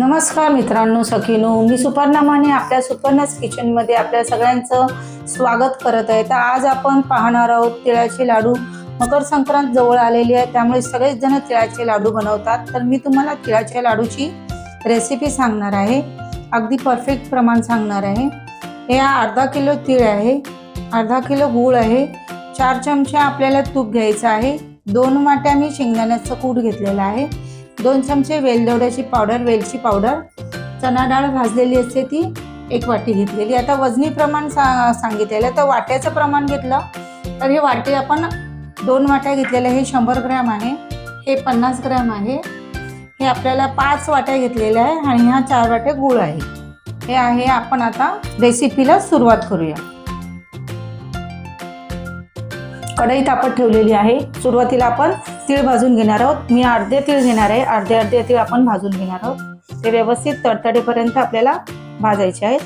नमस्कार मित्रांनो, सखीनो, मी सुपर्णा माने आपल्या सुपर्णास किचनमध्ये आपल्या सगळ्यांचं स्वागत करत आहे। तर आज आपण पाहणार आहोत तिळाचे लाडू। मकर संक्रांत जवळ आलेली आहे, त्यामुळे सगळेच जण तिळाचे लाडू बनवतात। तर मी तुम्हाला तिळाच्या लाडूची रेसिपी सांगणार आहे, अगदी परफेक्ट प्रमाण सांगणार आहे। हे अर्धा किलो तीळ आहे, अर्धा किलो गूळ आहे, 4 चमचे आपल्याला तूप घ्यायचं आहे, 2 वाट्या मी शेंगदाण्याचं कूट घेतलेला आहे, 2 चमचे वेलदोड्याची पावडर, वेलची पावडर, चणा डाळ भाजलेली असते ती 1 वाटी घेतलेली। आता वजनी प्रमाण सांगितलेलं, तर वाट्याचं प्रमाण घेतलं तर हे वाटी आपण 2 वाट्या घेतलेल्या, हे 100 ग्रॅम आहे, हे 50 ग्रॅम आहे, हे आपल्याला 5 वाट्या घेतलेल्या आहे आणि ह्या 4 वाट्या गूळ आहे। हे आहे। आपण आता रेसिपीला सुरुवात करूया। कढई तापत ठेवलेली आहे। सुरुवातीला आपण तीळ भाजून घेणार आहोत। मी अर्धे तीळ घेणार आहे, अर्धे तीळ आपण भाजून घेणार आहोत। ते व्यवस्थित तडतडेपर्यंत आपल्याला भाजायचे आहेत।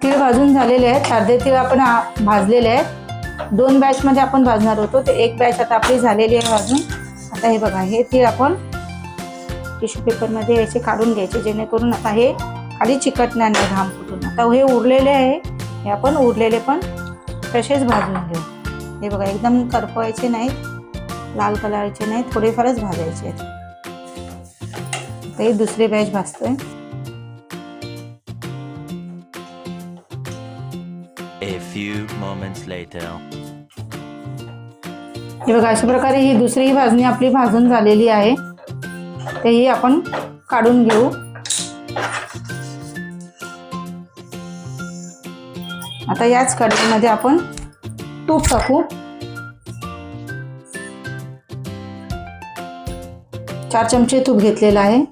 तीळ भाजून झालेले आहेत, अर्धे तीळ आपण भाजलेले आहेत। 2 बॅच मध्ये आपण भाजणार होतो, ते 1 बॅच आता आपली झालेली आहे भाजून। आता हे बघा, हे तीळ आपण टिश्यू पेपर मध्ये याचे काढून घ्यायचे, जेणेकरून आता हे खाली चिकटणार नाही घाम फुटून। आता हे उरलेले आहे, हे आपण उरलेले पण तसेच भाजून घेऊ। हे बघा, एकदम करपवायचे नाहीत, लाल कलरचे नाही, थोडेफारच भाजायचे आहेत। आता हे दुसरे batch भाजतोय। A few moments later. हे बघा, अशा प्रकारे ही दुसरी भाजणी आपली भाजून झालेली आहे, तेही आपण काढून घेऊ। आता याच कढईमध्ये आपण तूप टाकू। 4 चमचे तूप घेतलेलं आहे।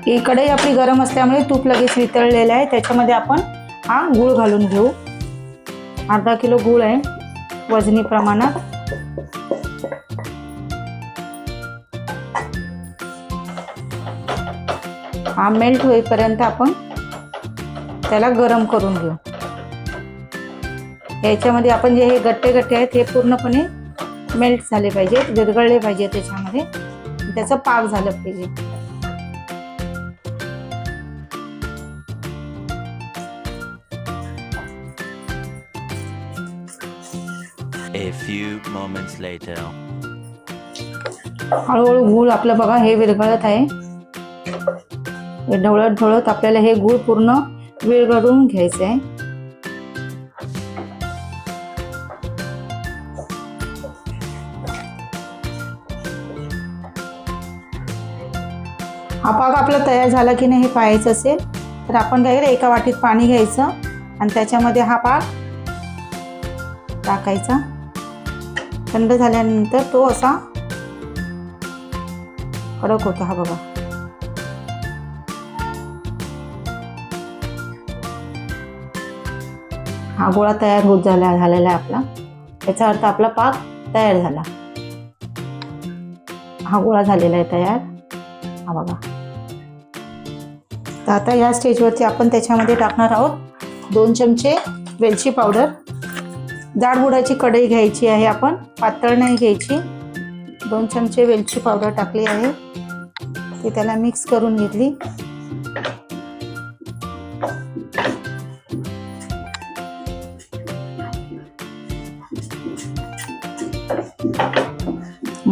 ही कढई आपली गरम असल्यामुळे तूप लगेच वितळलेलं आहे। त्याच्यामध्ये आपण हा गूळ घालून घेऊ। अर्धा किलो गूळ आहे वजनी प्रमाणात। हा मेल्ट होईपर्यंत आपण त्याला गरम करून घेऊ। याच्यामध्ये आपण जे हे गट्टे गट्टे आहेत, हे पूर्णपणे मेल्ट झाले पाहिजे, विरघळले पाहिजे, त्याच्यामध्ये त्याचा पाक झालं पाहिजे। A few moments later. हळूहळू गूळ आपलं बघा हे विरघळत आहे। हे ढवळत ढवळत आपल्याला हे गूळ पूर्ण विरघळून घ्यायचं आहे। हा पाक आपला तयार झाला की नाही हे पाहायचं असेल तर आपण काय करायचं, एका वाटीत पाणी घ्यायचं आणि त्याच्यामध्ये हा पाक टाकायचा। थंड झाल्यानंतर तो असा कडक होतो। हा बघा, हा गोळा तयार होत झालेला आहे आपला। याचा अर्थ आपला पाक तयार झाला। हा गोळा झालेला आहे तयार, हा बघा। तर आता या स्टेजवरती आपण त्याच्यामध्ये टाकणार आहोत 2 चमचे वेलची पावडर। जाड बुडाची कढई घ्यायची आहे, आपण पातळ नाही घ्यायची। 2 चमचे वेलची पावडर टाकली आहे, ती त्याला मिक्स करून घेतली।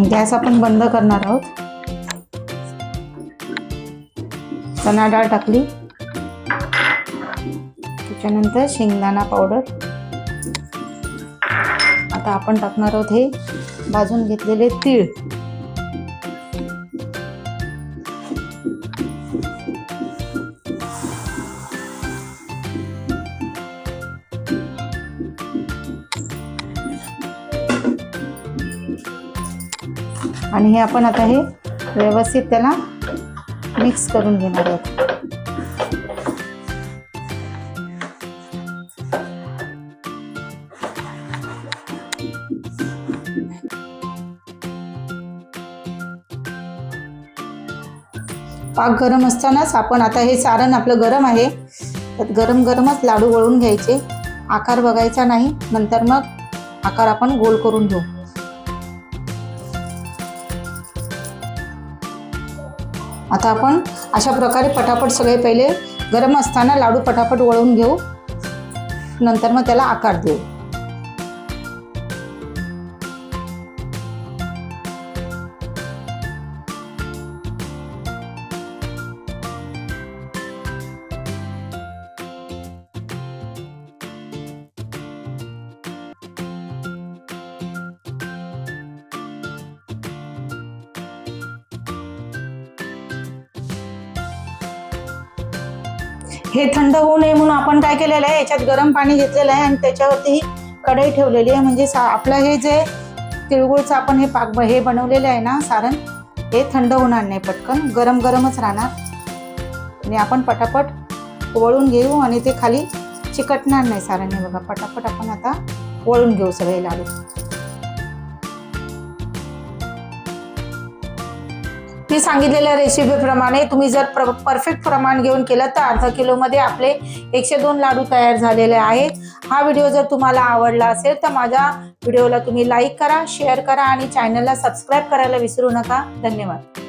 गॅस आपण बंद करणार आहोत। चणा डाळ टाकली, त्याच्यानंतर शेंगदाणा पावडर। आता आपण टाकणार आहोत हे भाजून घेतलेले तीळ। आणि हे आपण आता हे व्यवस्थित त्याला मिक्स करून घेणार आहोत। पाक गरम असतानाच आपण आता हे सारण आपलं गरम आहे, त्यात गरम गरमच लाडू वळून घ्यायचे. आकार बघायचा नाही, नंतर मग आकार आपण गोल करून घेऊ. आता आपण अशा प्रकारे पटापट सगळे पहिले गरम असताना लाडू पटापट वळून घेऊ, नंतर मग त्याला आकार देऊ. हे थंड होऊ नये म्हणून आपण काय केलेलं आहे, याच्यात गरम पाणी घेतलेलं आहे आणि त्याच्यावरती ही कढई ठेवलेली आहे. म्हणजे आपलं हे जे तिळगुळचं आपण हे पाक हे बनवलेलं आहे ना सारण, हे थंड होणार नाही, पटकन गरम गरमच राहणार आणि आपण पटापट वळून घेऊ आणि ते खाली चिकटणार नाही सारण. हे बघा, पटापट आपण आता वळून घेऊ सगळे लाडू. मी सांगितलेल्या रेसिपीप्रमाणे तुम्ही जर परफेक्ट प्रमाण घेऊन केलं तर अर्धा किलोमध्ये आपले 102 लाडू तयार झालेले आहेत. हा व्हिडिओ जर तुम्हाला आवडला असेल तर माझ्या व्हिडिओला तुम्ही लाईक करा, शेअर करा आणि चॅनलला सबस्क्राईब करायला विसरू नका. धन्यवाद.